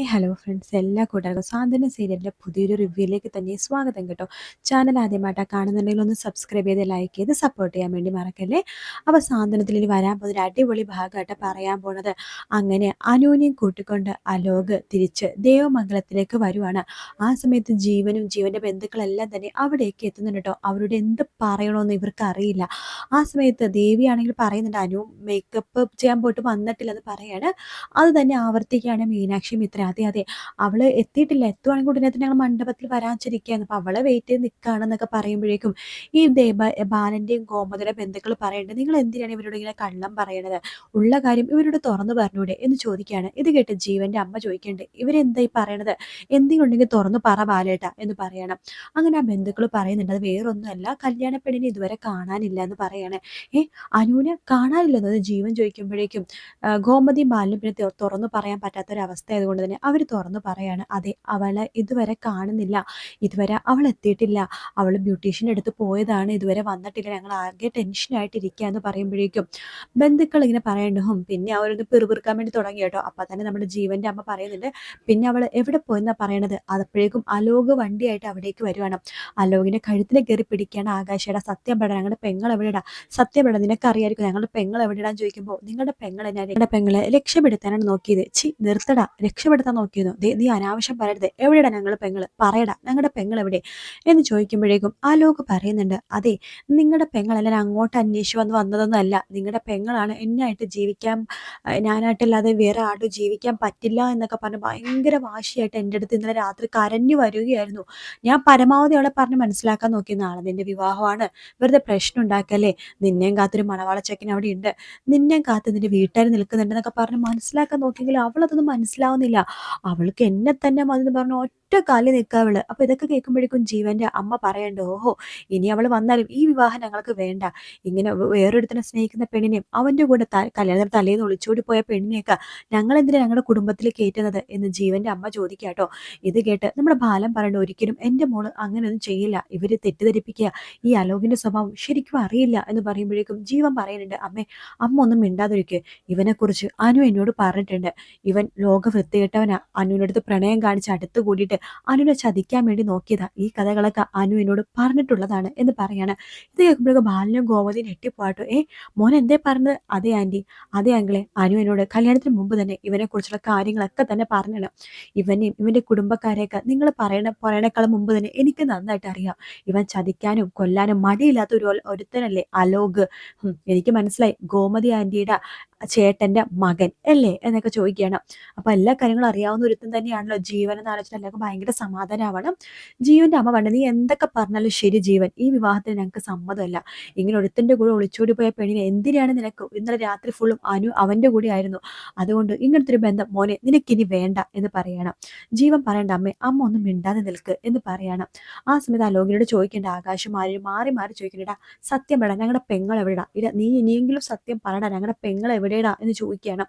Hello friends, എല്ലാ കൂട്ടുകാർക്കും സാന്ത്വന സീരിയലിൻ്റെ പുതിയൊരു റിവ്യൂയിലേക്ക് തന്നെ സ്വാഗതം കേട്ടോ. ചാനൽ ആദ്യമായിട്ടാണ് കാണുന്നുണ്ടെങ്കിൽ ഒന്ന് സബ്സ്ക്രൈബ് ചെയ്ത് ലൈക്ക് ചെയ്ത് സപ്പോർട്ട് ചെയ്യാൻ വേണ്ടി മറക്കല്ലേ. അപ്പോൾ സാന്ത്വനത്തിൽ ഇനി വരാൻ പോകുന്ന അടിപൊളി ഭാഗമായിട്ട് പറയാൻ പോണത്, അങ്ങനെ അനുവിനെയും കൂട്ടിക്കൊണ്ട് അലോക് തിരിച്ച് ദേവമംഗലത്തിലേക്ക് വരുവാണ്. ആ സമയത്ത് ജീവനും ജീവൻ്റെ ബന്ധുക്കളെല്ലാം തന്നെ അവിടേക്ക് എത്തുന്നുണ്ട് കേട്ടോ. അവരോട് എന്ത് പറയണമെന്ന് ഇവർക്ക് അറിയില്ല. ആ സമയത്ത് ദേവിയാണെങ്കിൽ പറയുന്നുണ്ട്, അനു മേക്കപ്പ് ചെയ്യാൻ പോയിട്ട് വന്നിട്ടില്ലെന്ന് പറയാണ്. അത് തന്നെ ആവർത്തിക്കുകയാണ് മീനാക്ഷിയും ഇത്ര. അതെ അതെ, അവള് എത്തിയിട്ടില്ല, എത്തുവാണെങ്കിൽ ഉടനെ തന്നെ ഞങ്ങൾ മണ്ഡപത്തിൽ വരാച്ചിരിക്കുകയാണ്, അപ്പൊ അവളെ വെയിറ്റ് ചെയ്ത് നിൽക്കുകയാണെന്നൊക്കെ പറയുമ്പോഴേക്കും ഈ ബാലന്റെയും ഗോമതിയുടെ ബന്ധുക്കൾ പറയുന്നുണ്ട്, നിങ്ങൾ എന്തിനാണ് ഇവരോട് ഇങ്ങനെ കള്ളം പറയണത്, ഉള്ള കാര്യം ഇവരോട് തുറന്നു പറഞ്ഞൂടെ എന്ന് ചോദിക്കുകയാണ്. ഇത് കേട്ട് ജീവന്റെ അമ്മ ചോദിക്കുന്നുണ്ട്, ഇവരെന്താ ഈ പറയണത്, എന്തെങ്കിലും ഉണ്ടെങ്കിൽ തുറന്നു പറ ബാലേട്ട എന്ന് പറയണം. അങ്ങനെ ആ ബന്ധുക്കൾ പറയുന്നുണ്ട്, അത് വേറൊന്നുമല്ല, കല്യാണ പെണ്ണിനെ ഇതുവരെ കാണാനില്ല എന്ന് പറയാണ്. അനുവിനെ കാണാനില്ലെന്നത് ജീവൻ ചോദിക്കുമ്പോഴേക്കും ഗോമതിയും ബാലനും പിന്നെ തുറന്നു പറയാൻ പറ്റാത്തൊരവസ്ഥ ആയതുകൊണ്ട് തന്നെ അവർ തുറന്നു പറയാണ്, അതെ അവളെ ഇതുവരെ കാണുന്നില്ല, ഇതുവരെ അവൾ എത്തിയിട്ടില്ല, അവൾ ബ്യൂട്ടീഷ്യൻ്റെ അടുത്ത് പോയതാണ്, ഇതുവരെ വന്നിട്ടില്ല, ഞങ്ങൾ ആകെ ടെൻഷനായിട്ടിരിക്കുക എന്ന് പറയുമ്പോഴേക്കും ബന്ധുക്കൾ ഇങ്ങനെ പറയണ്ടും പിന്നെ അവരൊന്ന് പിറുപിറുക്കാൻ വേണ്ടി തുടങ്ങി കേട്ടോ. അപ്പം തന്നെ നമ്മുടെ ജീവൻ്റെ അമ്മ പറയുന്നുണ്ട്, പിന്നെ അവൾ എവിടെ പോയെന്നാ പറയണത്. അതപ്പോഴേക്കും അലോക് വണ്ടിയായിട്ട് അവിടേക്ക് വരുവാണ്. അലോകിനെ കഴുത്തിനെ കയറി പിടിക്കുകയാണ് ആകാശയുടെ. സത്യം പെടാൻ ഞങ്ങളുടെ പെങ്ങൾ എവിടെയിടാ, സത്യം പെടാൻ നിനക്കറിയായിരിക്കും ഞങ്ങളുടെ പെങ്ങൾ എവിടെയിടാൻ ചോദിക്കുമ്പോൾ, നിങ്ങളുടെ പെങ്ങൾ നിങ്ങളുടെ പെങ്ങളെ രക്ഷപ്പെടുത്താനാണ് നോക്കിയത്, നിർത്തടാ, രക്ഷപ്പെടുത്താൻ നോക്കിയതോ, നീ അനാവശ്യം പറയരുത്, എവിടെയാ ഞങ്ങൾ പെങ്ങള്, പറയടാ ഞങ്ങളുടെ പെങ്ങൾ എവിടെ എന്ന് ചോദിക്കുമ്പോഴേക്കും ആലോക് പറയുന്നുണ്ട്, അതെ നിങ്ങളുടെ പെങ്ങളെല്ലാം അങ്ങോട്ട് അന്വേഷിച്ച് വന്നതൊന്നും അല്ല, നിങ്ങളുടെ പെങ്ങളാണ് എന്നായിട്ട് ജീവിക്കാൻ, ഞാനായിട്ടല്ലാതെ വേറെ ആരും ജീവിക്കാൻ പറ്റില്ല എന്നൊക്കെ പറഞ്ഞ് ഭയങ്കര വാശിയായിട്ട് എൻ്റെ അടുത്ത് ഇന്നലെ രാത്രി കരഞ്ഞു വരികയായിരുന്നു. ഞാൻ പരമാവധി അവളെ പറഞ്ഞ് മനസ്സിലാക്കാൻ നോക്കി, നാളെ നിന്റെ വിവാഹമാണ്, വെറുതെ പ്രശ്നം ഉണ്ടാക്കല്ലേ, നിന്നെയും കാത്തൊരു മണവാളച്ചക്കൻ അവിടെ ഉണ്ട്, നിന്നെയും കാത്ത് നിന്റെ വീട്ടുകാർ നിൽക്കുന്നുണ്ടെന്നൊക്കെ പറഞ്ഞ് മനസ്സിലാക്കാൻ നോക്കിയെങ്കിലും അവളതൊന്നും മനസ്സിലാവുന്നില്ല. അവൾക്ക് എന്നെ തന്നെ മതി എന്ന് പറഞ്ഞ് ഒറ്റ കാലിൽ നിൽക്കുക അവള്. അപ്പൊ ഇതൊക്കെ കേൾക്കുമ്പോഴേക്കും ജീവന്റെ അമ്മ പറയണ്ടോ, ഓഹോ ഇനി അവൾ വന്നാലും ഈ വിവാഹം ഞങ്ങൾക്ക് വേണ്ട, ഇങ്ങനെ വേറൊരുത്തനെ സ്നേഹിക്കുന്ന പെണ്ണിനെയും അവന്റെ കൂടെ കല്യാണത്തിന് തലേന്ന് ഒളിച്ചോടി പോയ പെണ്ണിനെയൊക്കെ ഞങ്ങൾ എന്തിനാ ഞങ്ങളുടെ കുടുംബത്തിൽ കയറ്റുന്നത് എന്ന് ജീവന്റെ അമ്മ ചോദിക്കാട്ടോ. ഇത് കേട്ട് നമ്മുടെ ബാലൻ പറയണ്ട, ഒരിക്കലും എൻ്റെ മോള് അങ്ങനെയൊന്നും ചെയ്യില്ല, ഇവര് തെറ്റിദ്ധരിപ്പിക്കുക, ഈ അലോകിന്റെ സ്വഭാവം ശരിക്കും അറിയില്ല എന്ന് പറയുമ്പോഴേക്കും ജീവൻ പറയുന്നുണ്ട്, അമ്മ ഒന്നും മിണ്ടാതിരിക്കുക, ഇവനെക്കുറിച്ച് അനു എന്നോട് പറഞ്ഞിട്ടുണ്ട്, ഇവൻ ലോക വൃത്തികെട്ടവനാ, അനുവിനടുത്ത് പ്രണയം കാണിച്ച് അടുത്ത് കൂടിയിട്ട് അനുവിനെ ചതിക്കാൻ വേണ്ടി നോക്കിയതാ, ഈ കഥകളൊക്കെ അനു എന്നോട് പറഞ്ഞിട്ടുള്ളതാണ് എന്ന് പറയാണ്. ഇത് കേൾക്കുമ്പോഴേക്കും ബാലനും ഗോമതിയും ഞെട്ടിപ്പോട്ടോ. മോൻ എന്തേ പറഞ്ഞത്. അതെ ആന്റി, അതെ അങ്കിളെ, അനു എന്നോട് കല്യാണത്തിന് മുമ്പ് തന്നെ ഇവനെ കുറിച്ചുള്ള കാര്യങ്ങളൊക്കെ തന്നെ പറഞ്ഞിടണം, ഇവനെയും ഇവന്റെ കുടുംബക്കാരെയൊക്കെ നിങ്ങൾ പറയണേക്കാളും മുമ്പ് തന്നെ എനിക്ക് നന്നായിട്ട് അറിയാം, ഇവൻ ചതിക്കാനും കൊല്ലാനും മടിയില്ലാത്ത ഒരുത്തനല്ലേ അലോക്. എനിക്ക് മനസ്സിലായി, ഗോമതി ആന്റിയുടെ ചേട്ടന്റെ മകൻ അല്ലേ എന്നൊക്കെ ചോദിക്കുകയാണ്. അപ്പൊ എല്ലാ കാര്യങ്ങളും അറിയാവുന്ന ഒരുത്തൻ തന്നെയാണല്ലോ ജീവൻ എന്ന് ആലോചിച്ചിട്ട് എല്ലാവർക്കും ഭയങ്കര സമാധാനമാവണം. ജീവന്റെ അമ്മ പറഞ്ഞു, നീ എന്തൊക്കെ പറഞ്ഞാലും ശരി ജീവൻ, ഈ വിവാഹത്തിന് ഞങ്ങൾക്ക് സമ്മതമല്ല, ഇങ്ങനെ ഒരുത്തന്റെ കൂടെ ഒളിച്ചോടി പോയ പെണ്ണിനെ എന്തിനാണ് നിനക്ക്, ഇന്നലെ രാത്രി ഫുള്ളും അനു അവന്റെ കൂടെ ആയിരുന്നു, അതുകൊണ്ട് ഇങ്ങനത്തെ ഒരു ബന്ധം മോനെ നിനക്കിനി വേണ്ട എന്ന് പറയണം. ജീവൻ പറയണ്ട, അമ്മ ഒന്നും മിണ്ടാതെ നിൽക്ക് എന്ന് പറയണം. ആ സമയത്ത് അലോകിനോട് ചോദിക്കേണ്ട, ആകാശം മാറി മാറി ചോദിക്കണ്ടാ, സത്യം പറയടാ ഞങ്ങളുടെ പെങ്ങൾ എവിടെടാ, നീ ഇനിയെങ്കിലും സത്യം പറയടാ, ഞങ്ങളുടെ പെങ്ങൾ എവിടെടാ എന്ന് ചോദിക്കുകയാണ്.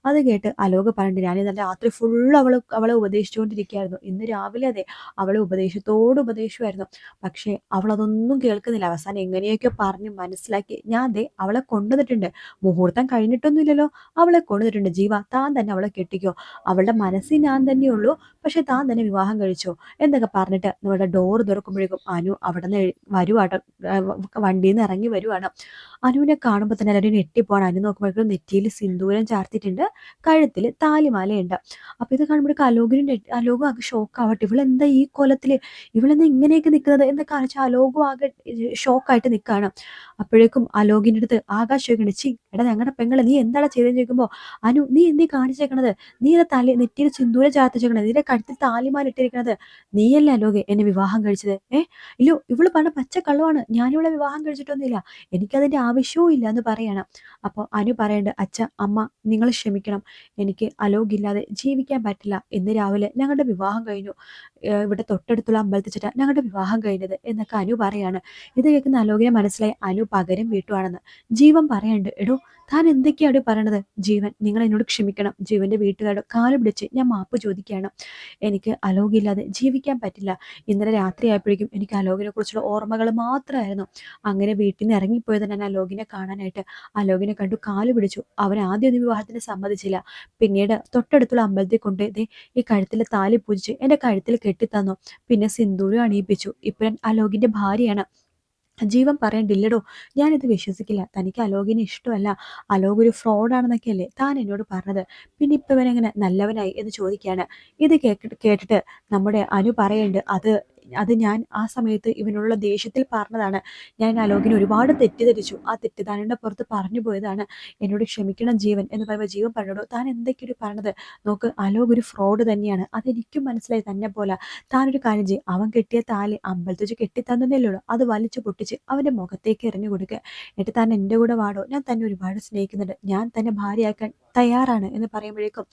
അത് കേട്ട് അലോക് പറഞ്ഞിട്ട്, ഞാൻ ഇന്നലെ രാത്രി ഫുള്ള് അവളെ ഉപദേശിച്ചുകൊണ്ടിരിക്കുകയായിരുന്നു, ഇന്ന് രാവിലെ അതെ അവളെ ഉപദേശമായിരുന്നു, പക്ഷേ അവളതൊന്നും കേൾക്കുന്നില്ല. അവസാനം എങ്ങനെയൊക്കെ പറഞ്ഞ് മനസ്സിലാക്കി ഞാൻ ദേ അവളെ കൊണ്ടുവന്നിട്ടുണ്ട്, മുഹൂർത്തം കഴിഞ്ഞിട്ടൊന്നുമില്ലല്ലോ, അവളെ കൊണ്ടുവന്നിട്ടുണ്ട്, ജീവ താൻ തന്നെ അവളെ കെട്ടിക്കോ, അവളുടെ മനസ്സിൽ ഞാൻ തന്നെയുള്ളൂ, പക്ഷെ താൻ തന്നെ വിവാഹം കഴിച്ചോ എന്നൊക്കെ പറഞ്ഞിട്ട് നമ്മുടെ ഡോർ തുറക്കുമ്പോഴേക്കും അനു അവിടെ നിന്ന് വരുവാട്ടോ, വണ്ടിയിൽ നിന്ന് ഇറങ്ങി വരുവാണ്. അനുവിനെ കാണുമ്പോൾ തന്നെ എല്ലാവരും ഞെട്ടിപ്പോവാണ്. അനു നോക്കുമ്പോഴേക്കും നെറ്റിയിൽ സിന്ദൂരം ചാർത്തിയിട്ടുണ്ട്, കഴുത്തിൽ താലിമാലയുണ്ട്. അപ്പൊ ഇത് കാണുമ്പോഴേക്കും അലോകും ആകെ ഷോക്കാവട്ടെ, ഇവളെന്താ ഈ കോലത്തില്, ഇവളെന്താ ഇങ്ങനെയൊക്കെ നിൽക്കുന്നത് എന്നൊക്കെ കാണിച്ചാൽ അലോകും ആകെ ഷോക്കായിട്ട് നിൽക്കുകയാണ്. അപ്പോഴേക്കും അലോകിന്റെ അടുത്ത് ആകാശ് ചോദിക്കണേ, എടാ ഞങ്ങളുടെ പെങ്ങളെ നീ എന്താണ് ചെയ്തതെന്ന് ചോദിക്കുമ്പോൾ, അനു നീ എന്തീ കാണിച്ചേക്കണത്, നീ നെറ്റിയിൽ സിന്ദൂരം ചാർത്തിച്ചേക്കണത്, നിന്റെ കഴുത്തിൽ താലിമാല ഇട്ടിരിക്കണത് നീയല്ലേ അലോകെ എന്നെ വിവാഹം കഴിച്ചത്. ഇല്ലോ ഇവള് പറഞ്ഞ പച്ച കള്ളമാണ്, ഞാനിവളെ വിവാഹം കഴിച്ചിട്ടൊന്നുമില്ല, എനിക്കതിൻ്റെ ആവശ്യവും ഇല്ല എന്ന് പറയണം. അപ്പോൾ അനു പറയേണ്ടത്, അച്ഛ അമ്മ നിങ്ങൾ ക്ഷമിക്കണം, എനിക്ക് അലോകില്ലാതെ ജീവിക്കാൻ പറ്റില്ല, ഇന്ന് രാവിലെ ഞങ്ങളുടെ വിവാഹം കഴിഞ്ഞു, ഇവിടെ തൊട്ടടുത്തുള്ള അമ്പലത്തിൽ വെച്ചിട്ടാണ് ഞങ്ങളുടെ വിവാഹം കഴിഞ്ഞത് എന്നൊക്കെ അനു പറയാണ്. ഇത് കേൾക്കുന്ന അലോകിനെ മനസ്സിലായി അനു പകരം വീട്ടുവാണെന്ന്. ജീവൻ പറയുന്നുണ്ട്, എടോ താൻ എന്തൊക്കെയാണ് പറയണത്, ജീവൻ നിങ്ങൾ എന്നോട് ക്ഷമിക്കണം, ജീവന്റെ വീട്ടുകാരുടെ കാല് പിടിച്ച് ഞാൻ മാപ്പ് ചോദിക്കുകയാണ്, എനിക്ക് അലോകില്ലാതെ ജീവിക്കാൻ പറ്റില്ല, ഇന്നലെ രാത്രി ആയപ്പോഴേക്കും എനിക്ക് അലോകിനെ കുറിച്ചുള്ള ഓർമ്മകൾ മാത്രമായിരുന്നു, അങ്ങനെ വീട്ടിൽ നിന്ന് ഇറങ്ങിപ്പോയത് ഞാൻ അലോകിനെ കാണാനായിട്ട്, അലോകിനെ കണ്ടു കാല് പിടിച്ചു, അവൻ ആദ്യമൊന്നും വിവാഹത്തിന് സമ്മതിച്ചില്ല. പിന്നീട് തൊട്ടടുത്തുള്ള അമ്പലത്തിൽ കൊണ്ട് ദേ ഈ കഴുത്തിൽ താലി പൂജിച്ച് എൻ്റെ കഴുത്തിൽ കെട്ടിത്തന്നു. പിന്നെ സിന്ദൂരം അണിയിപ്പിച്ചു. ഇപ്പൊ ഞാൻ അലോകിന്റെ ഭാര്യയാണ്. ജീവൻ പറയണ്ടില്ലടോ, ഞാനിത് വിശ്വസിക്കില്ല. തനിക്ക് അലോകിനെ ഇഷ്ടമല്ല, അലോക് ഒരു ഫ്രോഡാണെന്നൊക്കെയല്ലേ താൻ എന്നോട് പറഞ്ഞത്. പിന്നെ ഇപ്പം ഇവനെങ്ങനെ നല്ലവനായി എന്ന് ചോദിക്കുകയാണ്. ഇത് കേട്ടിട്ട് നമ്മുടെ അനു പറയുന്നുണ്ട്, അത് ഞാൻ ആ സമയത്ത് ഇവനുള്ള ദേഷ്യത്തിൽ പറഞ്ഞതാണ്. ഞാൻ അലോകിനെ ഒരുപാട് തെറ്റിദ്ധരിച്ചു. ആ തെറ്റിദ്ധാരണയുടെ പുറത്ത് പറഞ്ഞു പോയതാണ്. എന്നോട് ക്ഷമിക്കണം ജീവൻ എന്ന് പറയുമ്പോൾ ജീവൻ പറഞ്ഞോടോ, താൻ എന്തൊക്കെയാണ് പറഞ്ഞത്. നോക്ക്, അലോക് ഒരു ഫ്രോഡ് തന്നെയാണ്, അതെനിക്കും മനസ്സിലായി. തന്നെ പോലെ താനൊരു കാര്യം ചെയ്യും, അവൻ കെട്ടിയ താലി അമ്പലത്തിൽ വെച്ച് കെട്ടിത്തന്നേ ഉള്ളൂ, അത് വലിച്ചു പൊട്ടിച്ച് അവൻ്റെ മുഖത്തേക്ക് എറിഞ്ഞു കൊടുക്കുക. എന്നിട്ട് താൻ എൻ്റെ കൂടെ വാടോ, ഞാൻ തന്നെ ഒരുപാട് സ്നേഹിക്കുന്നുണ്ട്, ഞാൻ തന്നെ ഭാര്യയാക്കാൻ തയ്യാറാണ് എന്ന് പറയുമ്പോഴേക്കും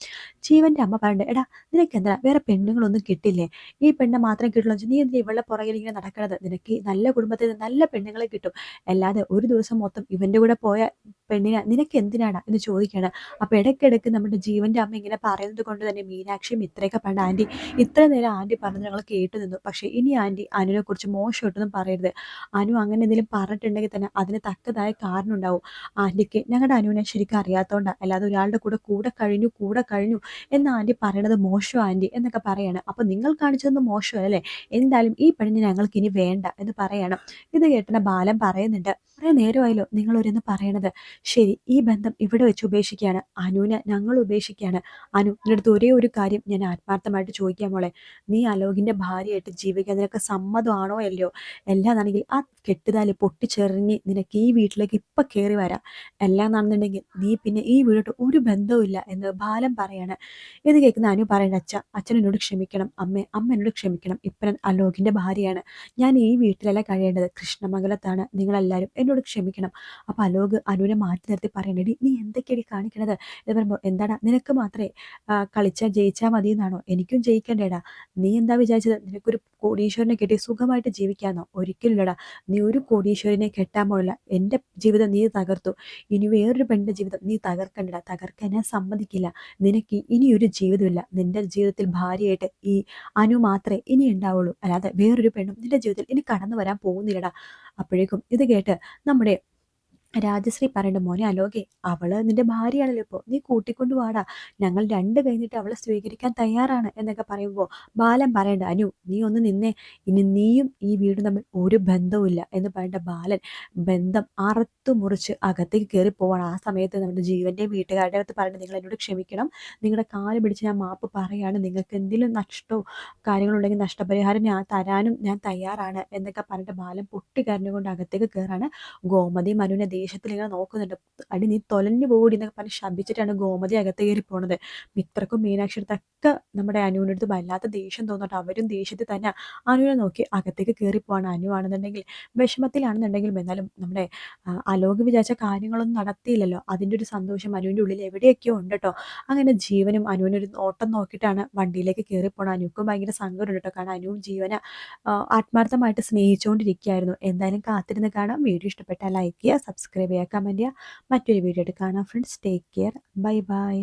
ജീവന്റെ അമ്മ പറയണ്ടേ, എടാ നിനക്ക് എന്താ വേറെ പെണ്ണുങ്ങളൊന്നും കിട്ടില്ലേ, ഈ പെണ്ണെ മാത്രം കിട്ടുള്ളൂ, നീ എന്തിനാ ഇവളുടെ പുറകിൽ ഇങ്ങനെ നടക്കണത്, നിനക്ക് നല്ല കുടുംബത്തിൽ നിന്ന് നല്ല പെണ്ണുങ്ങളെ കിട്ടും, അല്ലാതെ ഒരു ദിവസം മൊത്തം ഇവന്റെ കൂടെ പോയ പെണ്ണിനെ നിനക്ക് എന്തിനാടാ എന്ന് ചോദിക്കുകയാണ്. അപ്പൊ ഇടയ്ക്കിടയ്ക്ക് നമ്മുടെ ജീവന്റെ അമ്മ ഇങ്ങനെ പറയുന്നത് കൊണ്ട് തന്നെ മീനാക്ഷിയും ഇത്രയൊക്കെ പണ്ട് ആന്റി ഇത്ര നേരം ആന്റി പറഞ്ഞത് ഞങ്ങൾ കേട്ടു നിന്നു. പക്ഷെ ഇനി ആന്റി അനുവിനെ കുറിച്ച് മോശമായിട്ടൊന്നും പറയരുത്. അനു അങ്ങനെ എന്തെങ്കിലും പറഞ്ഞിട്ടുണ്ടെങ്കിൽ തന്നെ അതിന് തക്കതായ കാരണം ഉണ്ടാവും. ആന്റിക്ക് ഞങ്ങളുടെ അനുവിനെ ശരിക്കും അറിയാത്തതുകൊണ്ടാണ്, അല്ലാതെ ഒരാളുടെ കൂടെ കഴിഞ്ഞു എന്ന് ആന്റി പറയണത് മോശം ആന്റി എന്നൊക്കെ പറയാണ്. അപ്പൊ നിങ്ങൾ കാണിച്ചതൊന്നും മോശമല്ലേ, എന്തായാലും ഈ പെണ്ണിനെ ഞങ്ങൾക്ക് ഇനി വേണ്ട എന്ന് പറയണം. ഇത് കേട്ടണ ബാലൻ പറയുന്നുണ്ട്, കുറെ നേരമായല്ലോ നിങ്ങൾ ഓരോന്ന് പറയണത്. ശരി, ഈ ബന്ധം ഇവിടെ വെച്ച് ഉപേക്ഷിക്കുകയാണ്. അനുവിനെ ഞങ്ങൾ ഉപേക്ഷിക്കുകയാണ്. അനു, നിന്റെ ഒരേ ഒരു കാര്യം ഞാൻ ആത്മാർത്ഥമായിട്ട് ചോദിക്കാൻ മോളെ, നീ അലോകിന്റെ ഭാര്യയായിട്ട് ജീവിക്കാൻ നിനക്ക് സമ്മതമാണോ അല്ലയോ? എല്ലാന്നാണെങ്കിൽ ആ കെട്ടുതാലി പൊട്ടിച്ചെറിഞ്ഞ് നിനക്ക് ഈ വീട്ടിലേക്ക് ഇപ്പൊ കയറി വരാം. എല്ലാന്നാണെന്നുണ്ടെങ്കിൽ നീ പിന്നെ ഈ വീടോട്ട് ഒരു ബന്ധവും ഇല്ല എന്ന് ബാലൻ പറയാണ്. ഇത് കേൾക്കുന്ന അനു പറയണ്ട, അച്ഛൻ എന്നോട് ക്ഷമിക്കണം, അമ്മ എന്നോട് ക്ഷമിക്കണം. ഇപ്പൊ ഞാൻ അലോകിന്റെ ഭാര്യയാണ്, ഞാൻ ഈ വീട്ടിലല്ല കഴിയേണ്ടത്, കൃഷ്ണമംഗലത്താണ്. നിങ്ങളെല്ലാവരും എന്നോട് ക്ഷമിക്കണം. അപ്പൊ അലോക് അനുവിനെ മാറ്റി നിർത്തി പറയണേടി, നീ എന്തൊക്കെയാണ് കാണിക്കണത് എന്ന് പറയുമ്പോൾ, എന്താടാ നിനക്ക് മാത്രമേ കളിച്ചാൽ ജയിച്ചാൽ മതി എന്നാണോ? എനിക്കും ജയിക്കണ്ടേടാ. നീ എന്താ വിചാരിച്ചത്, നിനക്കൊരു കോടീശ്വരനെ കെട്ടി സുഖമായിട്ട് ജീവിക്കാന്നോ? ഒരിക്കലില്ലടാ, നീ ഒരു കോടീശ്വരനെ കെട്ടാൻ പോലില്ല. എൻ്റെ ജീവിതം നീ തകർത്തു, ഇനി വേറൊരു പെണ്ണിന്റെ ജീവിതം നീ തകർക്കണ്ടടാ. തകർക്കാൻ ഞാൻ സമ്മതിക്കില്ല. നിനക്ക് ഇനിയൊരു ജീവിതമില്ല. നിന്റെ ജീവിതത്തിൽ ഭാര്യയായിട്ട് ഈ അനു മാത്രമേ ഇനി ഉണ്ടാവുള്ളൂ, അല്ലാതെ വേറൊരു പെണ്ണും നിന്റെ ജീവിതത്തിൽ ഇനി കടന്നു വരാൻ പോകുന്നില്ലടാ. അപ്പോഴേക്കും ഇത് കേട്ട് നമ്മുടെ രാജശ്രീ പറയണ്ട, മോനെ അലോകെ, അവള് നിന്റെ ഭാര്യയാണല്ലോ, ഇപ്പോൾ നീ കൂട്ടിക്കൊണ്ട് വാടാ, ഞങ്ങൾ രണ്ട് കഴിഞ്ഞിട്ട് അവളെ സ്വീകരിക്കാൻ തയ്യാറാണ് എന്നൊക്കെ പറയുമ്പോൾ ബാലൻ പറയണ്ട, അനു നീ ഒന്ന് നിന്നേ, ഇനി നീയും ഈ വീടും തമ്മിൽ ഒരു ബന്ധവുമില്ല എന്ന് പറയേണ്ട ബാലൻ ബന്ധം അറുത്തു മുറിച്ച് അകത്തേക്ക് കയറി പോവാണ്. ആ സമയത്ത് നമ്മുടെ ജീവന്റെ വീട്ടുകാരുടെ അടുത്ത് പറഞ്ഞിട്ട്, നിങ്ങൾ എന്നോട് ക്ഷമിക്കണം, നിങ്ങളുടെ കാല് പിടിച്ച് ഞാൻ മാപ്പ് പറയാണ്, നിങ്ങൾക്ക് എന്തെങ്കിലും നഷ്ടമോ കാര്യങ്ങളുണ്ടെങ്കിൽ നഷ്ടപരിഹാരം ഞാൻ തരാനും ഞാൻ തയ്യാറാണ് എന്നൊക്കെ പറഞ്ഞിട്ട് ബാലൻ പൊട്ടിക്കരഞ്ഞുകൊണ്ട് അകത്തേക്ക് കയറാണ്. ഗോമതി മനുവിനെ ദേഷ്യത്തിൽ ഇങ്ങനെ നോക്കുന്നുണ്ട്. അടി നീ തൊലഞ്ഞു പോടി എന്നൊക്കെ പറഞ്ഞ് ശപിച്ചിട്ടാണ് ഗോമതി അകത്ത് കയറി പോണത്. മിത്രക്കും മീനാക്ഷിയുടെ നമ്മുടെ അനുവിൻ്റെ അടുത്ത് വല്ലാത്ത ദേഷ്യം തോന്നിട്ട് അവരും ദേഷ്യത്തിൽ തന്നെ അനുവിനെ നോക്കി അകത്തേക്ക് കയറി പോവാണ്. അനു ആണെന്നുണ്ടെങ്കിൽ വിഷമത്തിലാണെന്നുണ്ടെങ്കിലും എന്നാലും നമ്മുടെ അലോക് വിചാരിച്ച കാര്യങ്ങളൊന്നും നടത്തിയില്ലല്ലോ, അതിൻ്റെ ഒരു സന്തോഷം അനുവിൻ്റെ ഉള്ളിൽ എവിടെയൊക്കെയോ ഉണ്ട് കേട്ടോ. അങ്ങനെ ജീവനും അനുവിനൊരു ഓട്ടം നോക്കിയിട്ടാണ് വണ്ടിയിലേക്ക് കയറി പോണത്. അനുക്കും ഭയങ്കര സങ്കടം കേട്ടോ, കാരണം അനുവും ജീവനെ ആത്മാർത്ഥമായിട്ട് സ്നേഹിച്ചുകൊണ്ടിരിക്കുകയായിരുന്നു. എന്തായാലും കാത്തിരുന്ന് കാണാം. വീഡിയോ ഇഷ്ടപ്പെട്ടാൽ ലൈക്ക് ചെയ്യുക, സബ്സ്ക്രൈബ് ചെയ്യുക, കമൻറ്റ് ചെയ്യുക. മറ്റൊരു വീഡിയോ ആയിട്ട് കാണാം friends. Take care, bye bye.